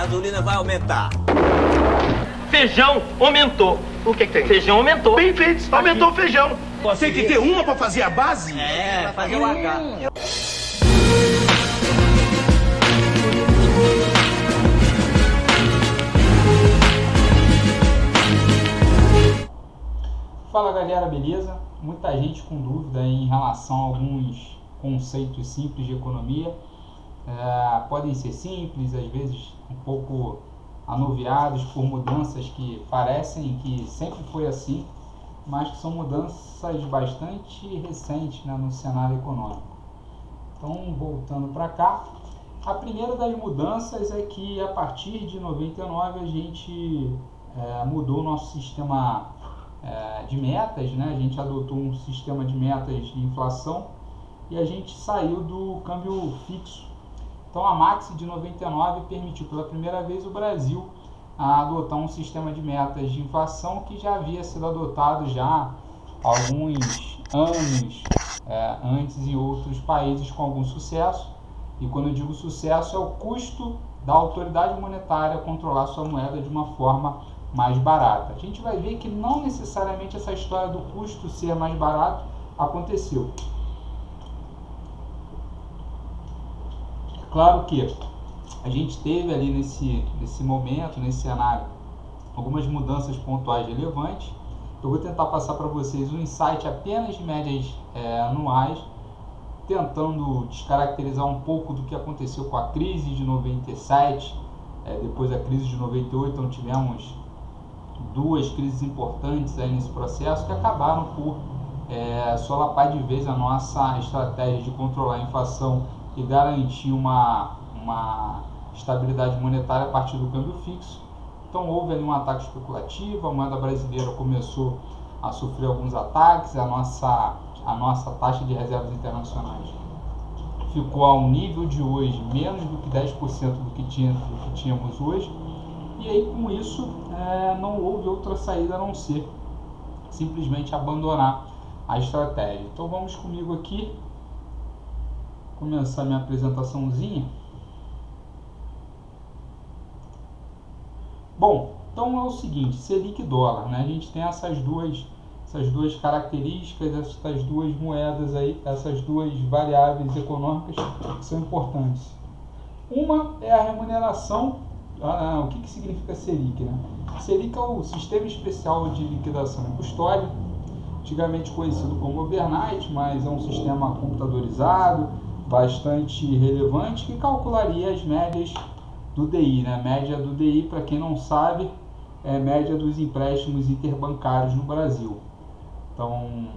gasolina vai aumentar. Feijão aumentou. O que tem? Feijão aumentou. Bem feito, aumentou o feijão. Tem que ter uma pra fazer a base? É, fazer o H. Fala galera, beleza? Muita gente com dúvida em relação a alguns conceitos simples de economia. Podem ser simples, às vezes um pouco anuviados por mudanças que parecem que sempre foi assim, mas que são mudanças bastante recentes, né, no cenário econômico. Então, voltando para cá, a primeira das mudanças é que a partir de 99 a gente mudou o nosso sistema de metas, né? A gente adotou um sistema de metas de inflação e a gente saiu do câmbio fixo. Então a Maxi de 99 permitiu pela primeira vez o Brasil a adotar um sistema de metas de inflação que já havia sido adotado já há alguns anos antes em outros países com algum sucesso. E quando eu digo sucesso, é o custo da autoridade monetária controlar sua moeda de uma forma mais barata. A gente vai ver que não necessariamente essa história do custo ser mais barato aconteceu. Claro que a gente teve ali nesse momento, nesse cenário, algumas mudanças pontuais relevantes. Eu vou tentar passar para vocês um insight apenas de médias anuais, tentando descaracterizar um pouco do que aconteceu com a crise de 97, depois da crise de 98, então tivemos duas crises importantes aí nesse processo que acabaram por solapar de vez a nossa estratégia de controlar a inflação e garantir uma estabilidade monetária a partir do câmbio fixo. Então houve ali um ataque especulativo, a moeda brasileira começou a sofrer alguns ataques, a nossa taxa de reservas internacionais ficou ao nível de hoje menos do que 10% do que tínhamos hoje. E aí, com isso, não houve outra saída a não ser simplesmente abandonar a estratégia. Então vamos comigo aqui, começar minha apresentaçãozinha. Bom, então é o seguinte, Selic e dólar, né? A gente tem essas duas características, essas duas moedas aí, essas duas variáveis econômicas que são importantes. Uma é a remuneração. O que significa Selic, né? Selic é o Sistema Especial de Liquidação e Custódia, antigamente conhecido como overnight, mas é um sistema computadorizado, bastante relevante, que calcularia as médias do DI, né? Média do DI, para quem não sabe, é a média dos empréstimos interbancários no Brasil. Então,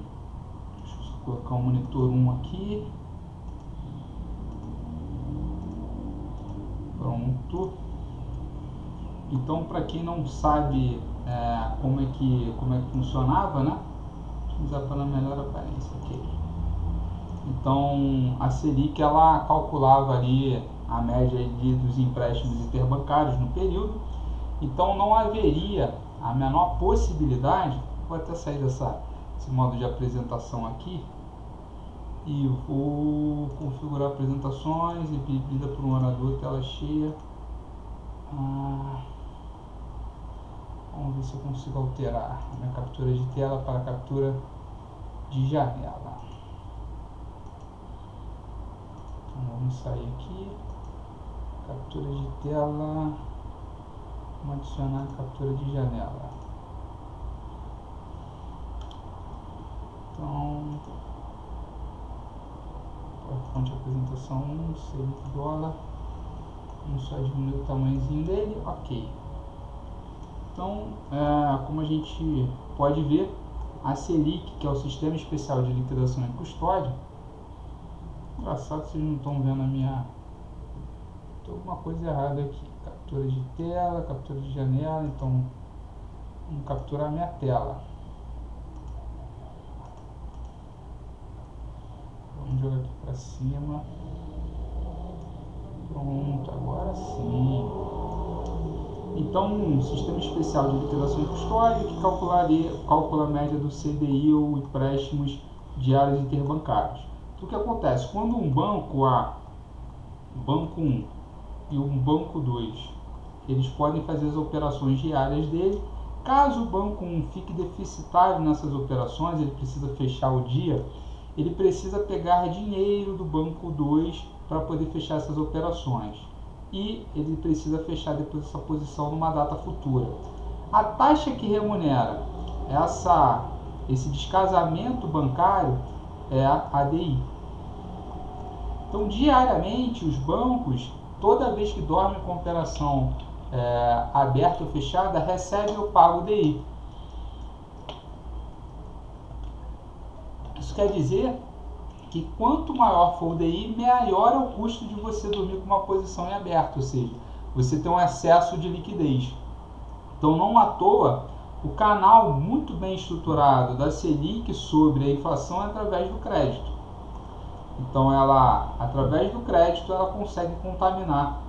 deixa eu só colocar o monitor 1 aqui. Pronto. Então, para quem não sabe como é que funcionava, né? Deixa eu usar para melhor aparência aqui. Então, a Selic ela calculava ali a média dos empréstimos interbancários no período. Então, não haveria a menor possibilidade. Vou até sair desse modo de apresentação aqui e vou configurar apresentações, exibida por um orador, tela cheia. Vamos ver se eu consigo alterar a minha captura de tela para captura de janela. Então vamos sair aqui, captura de tela, vamos adicionar a captura de janela. Então, fonte de apresentação 1, Selic dólar, vamos só diminuir o tamanhozinho dele, ok. Então, como a gente pode ver, a Selic, que é o Sistema Especial de Liquidação e Custódia, engraçado que vocês não estão vendo a minha... Tem alguma coisa errada aqui, captura de tela, captura de janela, então vamos capturar a minha tela. Vamos jogar aqui para cima. Pronto, agora sim. Então, um sistema especial de liquidação e custódia que calcula a média do CDI ou empréstimos diários interbancários. Então, o que acontece? Quando um banco A, banco 1 e um banco 2 eles podem fazer as operações diárias dele. Caso o banco 1 fique deficitário nessas operações, ele precisa fechar o dia, ele precisa pegar dinheiro do banco 2 para poder fechar essas operações. E ele precisa fechar depois essa posição numa data futura. A taxa que remunera esse descasamento bancário é a ADI. Então, diariamente, os bancos, toda vez que dormem com operação aberta ou fechada, recebem o pago DI. Isso quer dizer que quanto maior for o DI, maior é o custo de você dormir com uma posição em aberto, ou seja, você tem um excesso de liquidez. Então, não à toa, o canal muito bem estruturado da Selic sobre a inflação é através do crédito. Então, através do crédito, ela consegue contaminar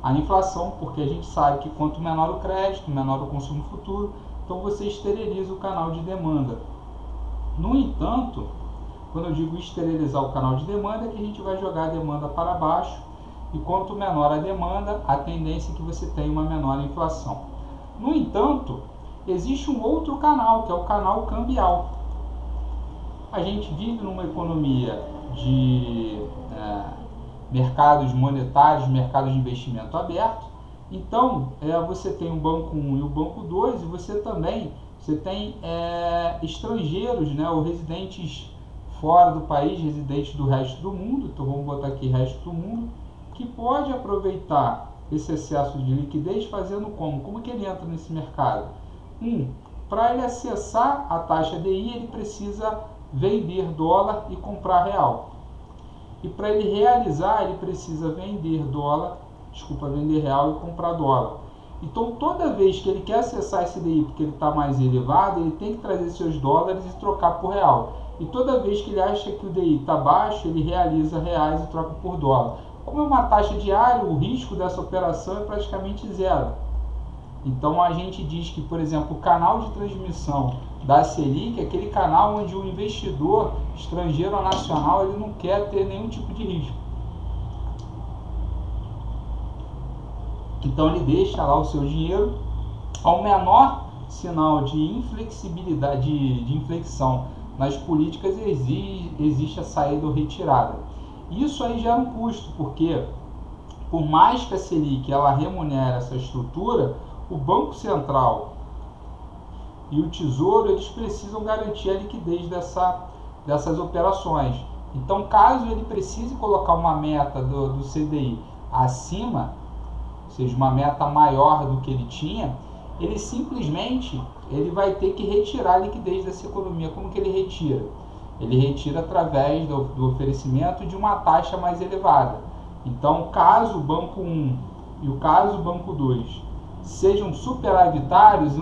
a inflação, porque a gente sabe que quanto menor o crédito, menor o consumo futuro, então você esteriliza o canal de demanda. No entanto, quando eu digo esterilizar o canal de demanda, é que a gente vai jogar a demanda para baixo, e quanto menor a demanda, a tendência é que você tenha uma menor inflação. No entanto, existe um outro canal, que é o canal cambial. A gente vive numa economia de mercados monetários, mercados de investimento aberto. Então, você tem o banco 1 e o banco 2, e você tem estrangeiros, ou residentes fora do país, residentes do resto do mundo, então vamos botar aqui resto do mundo, que pode aproveitar esse excesso de liquidez fazendo como? Como que ele entra nesse mercado? Para ele acessar a taxa DI, ele precisa vender dólar e comprar real. E para ele realizar, ele precisa vender real e comprar dólar. Então, toda vez que ele quer acessar esse DI porque ele está mais elevado, ele tem que trazer seus dólares e trocar por real. E toda vez que ele acha que o DI está baixo, ele realiza reais e troca por dólar. Como é uma taxa diária, o risco dessa operação é praticamente zero. Então, a gente diz que, por exemplo, o canal de transmissão da Selic é aquele canal onde o investidor estrangeiro ou nacional ele não quer ter nenhum tipo de risco. Então, ele deixa lá o seu dinheiro. Ao menor sinal de inflexibilidade, de inflexão nas políticas, existe a saída ou retirada. Isso aí gera um custo, porque por mais que a Selic ela remunere essa estrutura, o Banco Central e o Tesouro eles precisam garantir a liquidez dessas operações. Então, caso ele precise colocar uma meta do CDI acima, ou seja, uma meta maior do que ele tinha, ele simplesmente vai ter que retirar a liquidez dessa economia. Como que ele retira? Ele retira através do oferecimento de uma taxa mais elevada. Então, caso o Banco 1 e o caso o Banco 2 sejam superavitários,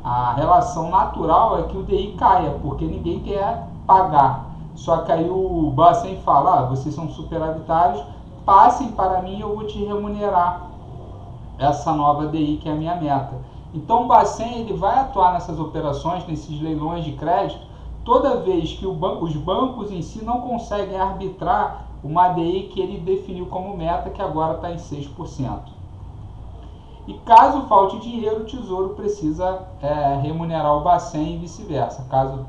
a relação natural é que o DI caia, porque ninguém quer pagar. Só que aí o Bacen fala, vocês são superavitários, passem para mim e eu vou te remunerar essa nova DI que é a minha meta. Então o Bacen ele vai atuar nessas operações, nesses leilões de crédito, toda vez que os bancos em si não conseguem arbitrar uma DI que ele definiu como meta, que agora está em 6%. E caso falte dinheiro, o Tesouro precisa remunerar o Bacen e vice-versa. Caso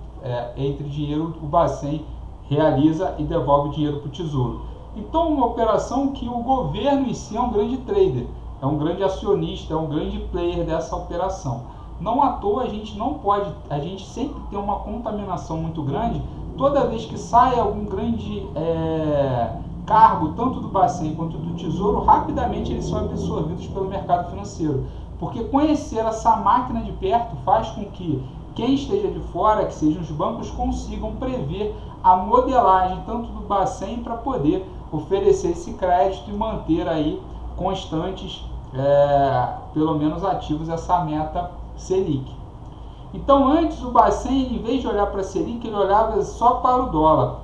entre dinheiro, o Bacen realiza e devolve o dinheiro para o Tesouro. Então, uma operação que o governo em si é um grande trader, é um grande acionista, é um grande player dessa operação. Não à toa a gente sempre tem uma contaminação muito grande toda vez que sai algum grande cargo, tanto do Bacen quanto do Tesouro, rapidamente eles são absorvidos pelo mercado financeiro. Porque conhecer essa máquina de perto faz com que quem esteja de fora, que sejam os bancos, consigam prever a modelagem tanto do Bacen para poder oferecer esse crédito e manter aí constantes, pelo menos ativos, essa meta Selic. Então antes o Bacen, em vez de olhar para a Selic, ele olhava só para o dólar.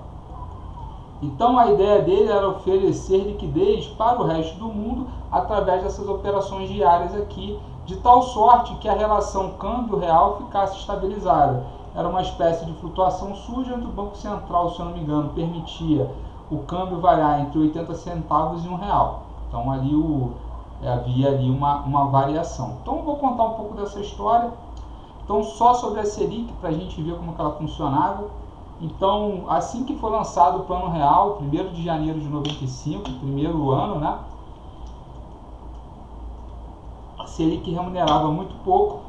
Então a ideia dele era oferecer liquidez para o resto do mundo através dessas operações diárias aqui, de tal sorte que a relação câmbio-real ficasse estabilizada. Era uma espécie de flutuação suja, onde o Banco Central, se eu não me engano, permitia o câmbio variar entre 80 centavos e R$1. Então ali havia ali uma variação. Então eu vou contar um pouco dessa história. Então só sobre a Selic, para a gente ver como que ela funcionava. Então assim que foi lançado o Plano Real, 1º de janeiro de 95, primeiro ano, né? A Selic remunerava muito pouco,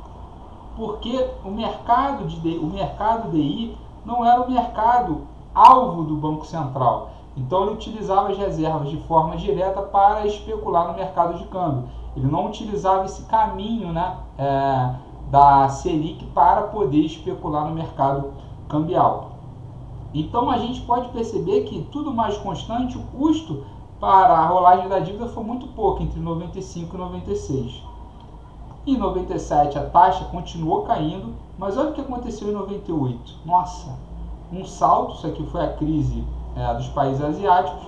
porque o mercado DI não era o mercado alvo do Banco Central. Então ele utilizava as reservas de forma direta para especular no mercado de câmbio. Ele não utilizava esse caminho, né, da Selic para poder especular no mercado cambial. Então a gente pode perceber que tudo mais constante, o custo para a rolagem da dívida foi muito pouco, entre 95 e 96. Em 97 a taxa continuou caindo, mas olha o que aconteceu em 98. Nossa, um salto, isso aqui foi a crise dos países asiáticos,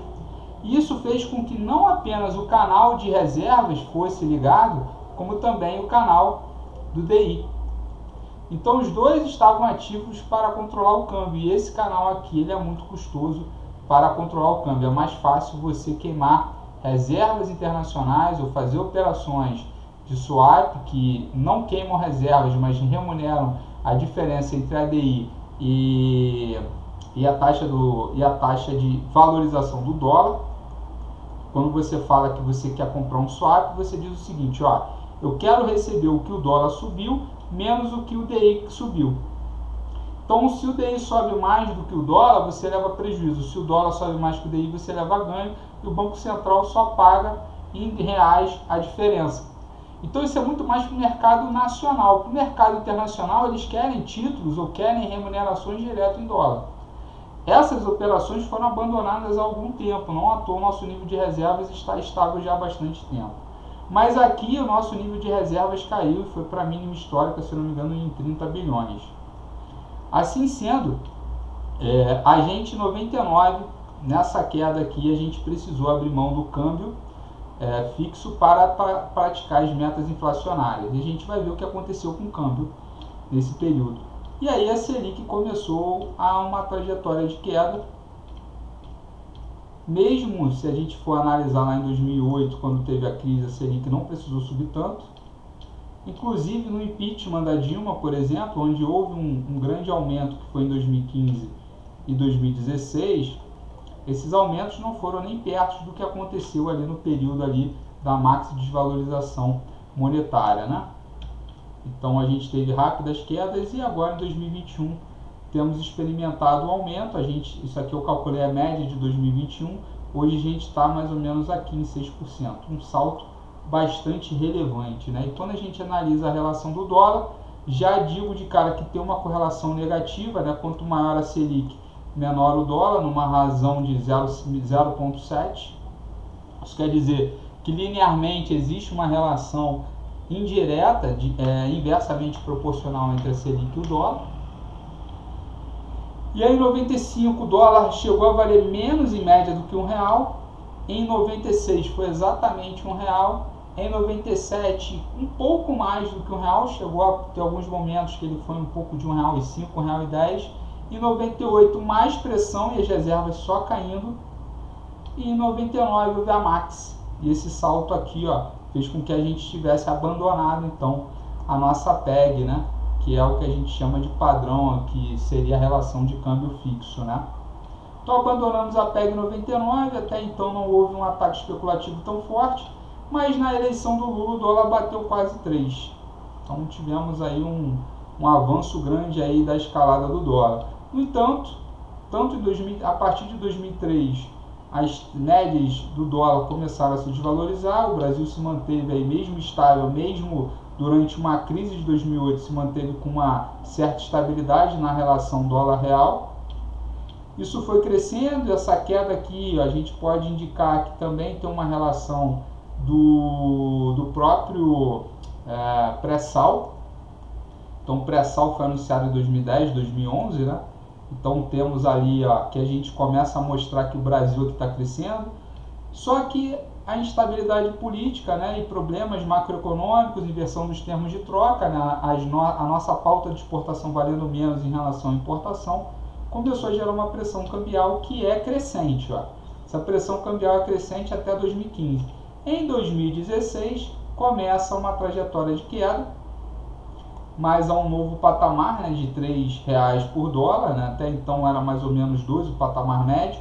e isso fez com que não apenas o canal de reservas fosse ligado, como também o canal do DI. Então os dois estavam ativos para controlar o câmbio, e esse canal aqui ele é muito custoso para controlar o câmbio. É mais fácil você queimar reservas internacionais ou fazer operações de swap que não queimam reservas, mas remuneram a diferença entre a DI e a taxa de valorização do dólar. Quando você fala que você quer comprar um swap, você diz o seguinte, ó, eu quero receber o que o dólar subiu menos o que o DI subiu. Então, se o DI sobe mais do que o dólar, você leva prejuízo. Se o dólar sobe mais que o DI, você leva ganho, e o Banco Central só paga em reais a diferença. Então isso é muito mais para o mercado nacional. Para o mercado internacional, eles querem títulos ou querem remunerações direto em dólar. Essas operações foram abandonadas há algum tempo, não à toa o nosso nível de reservas está estável já há bastante tempo. Mas aqui o nosso nível de reservas caiu e foi para a mínima histórica, se não me engano, em 30 bilhões. Assim sendo, a gente em 99, nessa queda aqui, a gente precisou abrir mão do câmbio fixo para praticar as metas inflacionárias. E a gente vai ver o que aconteceu com o câmbio nesse período. E aí a Selic começou a uma trajetória de queda. Mesmo se a gente for analisar lá em 2008, quando teve a crise, a Selic não precisou subir tanto. Inclusive no impeachment da Dilma, por exemplo, onde houve um grande aumento, que foi em 2015 e 2016, esses aumentos não foram nem perto do que aconteceu ali no período ali da maxi desvalorização monetária, né? Então a gente teve rápidas quedas e agora em 2021 temos experimentado um aumento. Isso aqui eu calculei a média de 2021, hoje a gente está mais ou menos aqui em 6%, um salto bastante relevante, né? E quando a gente analisa a relação do dólar, já digo de cara que tem uma correlação negativa, né? Quanto maior a Selic, menor o dólar, numa razão de 0,7. Isso quer dizer que linearmente existe uma relação indireta, inversamente proporcional entre a Selic e o dólar. E aí em 95 o dólar chegou a valer menos em média do que R$1. Em 96 foi exatamente R$1. Em 97 um pouco mais do que R$1, chegou a ter alguns momentos que ele foi um pouco de R$1,05, R$1,10. Em 98 mais pressão e as reservas só caindo. E em 99 houve a Max. E esse salto aqui, ó, fez com que a gente tivesse abandonado então a nossa PEG, né? Que é o que a gente chama de padrão, que seria a relação de câmbio fixo, né? Então abandonamos a PEG 99, até então não houve um ataque especulativo tão forte, mas na eleição do Lula o dólar bateu quase 3. Então tivemos aí um avanço grande aí da escalada do dólar. No entanto, a partir de 2003, as médias do dólar começaram a se desvalorizar, o Brasil se manteve aí mesmo estável, mesmo durante uma crise de 2008, se manteve com uma certa estabilidade na relação dólar-real. Isso foi crescendo, essa queda aqui a gente pode indicar que também tem uma relação do próprio pré-sal. Então o pré-sal foi anunciado em 2010, 2011, né? Então temos ali, ó, que a gente começa a mostrar que o Brasil aqui está crescendo. Só que a instabilidade política, né, e problemas macroeconômicos, inversão dos termos de troca, né, a nossa pauta de exportação valendo menos em relação à importação, começou a gerar uma pressão cambial que é crescente. Ó. Essa pressão cambial é crescente até 2015. Em 2016, começa uma trajetória de queda, mas a um novo patamar, né, de R$3 por dólar, né? Até então era mais ou menos 12 o patamar médio.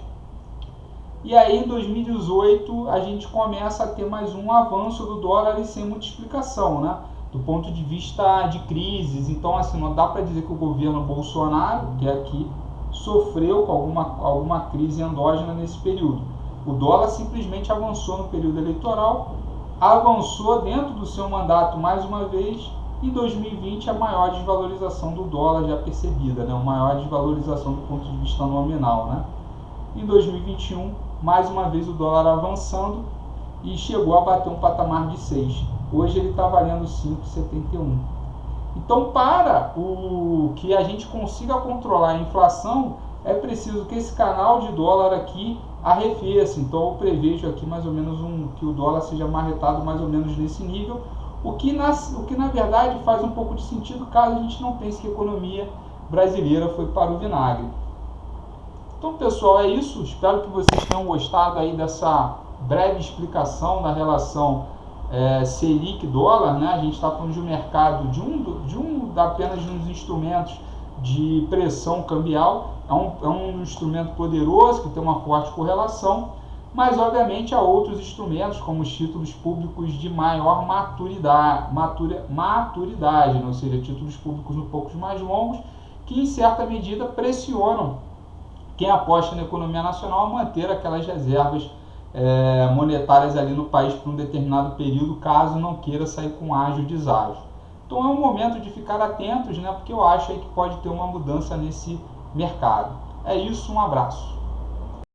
E aí em 2018 a gente começa a ter mais um avanço do dólar e sem muita explicação, né? Do ponto de vista de crises. Então assim, não dá para dizer que o governo Bolsonaro, que aqui, sofreu com alguma crise endógena nesse período. O dólar simplesmente avançou no período eleitoral, avançou dentro do seu mandato mais uma vez. Em 2020 a maior desvalorização do dólar já percebida, né? A maior desvalorização do ponto de vista nominal, né? Em 2021, mais uma vez o dólar avançando e chegou a bater um patamar de 6. Hoje ele está valendo 5,71. Então, para que a gente consiga controlar a inflação, é preciso que esse canal de dólar aqui arrefeça. Então, eu prevejo aqui mais ou menos que o dólar seja marretado mais ou menos nesse nível, o que na verdade faz um pouco de sentido caso a gente não pense que a economia brasileira foi para o vinagre. Então, pessoal, é isso. Espero que vocês tenham gostado aí dessa breve explicação da relação Selic-dólar, né? A gente está falando de um mercado, apenas de uns instrumentos de pressão cambial. É um instrumento poderoso que tem uma forte correlação, mas obviamente há outros instrumentos, como os títulos públicos de maior maturidade, né? Ou seja, títulos públicos um pouco mais longos, que em certa medida pressionam quem aposta na economia nacional a manter aquelas reservas monetárias ali no país por um determinado período, caso não queira sair com ágio ou deságio. Então é um momento de ficar atentos, né, porque eu acho aí que pode ter uma mudança nesse mercado. É isso, um abraço.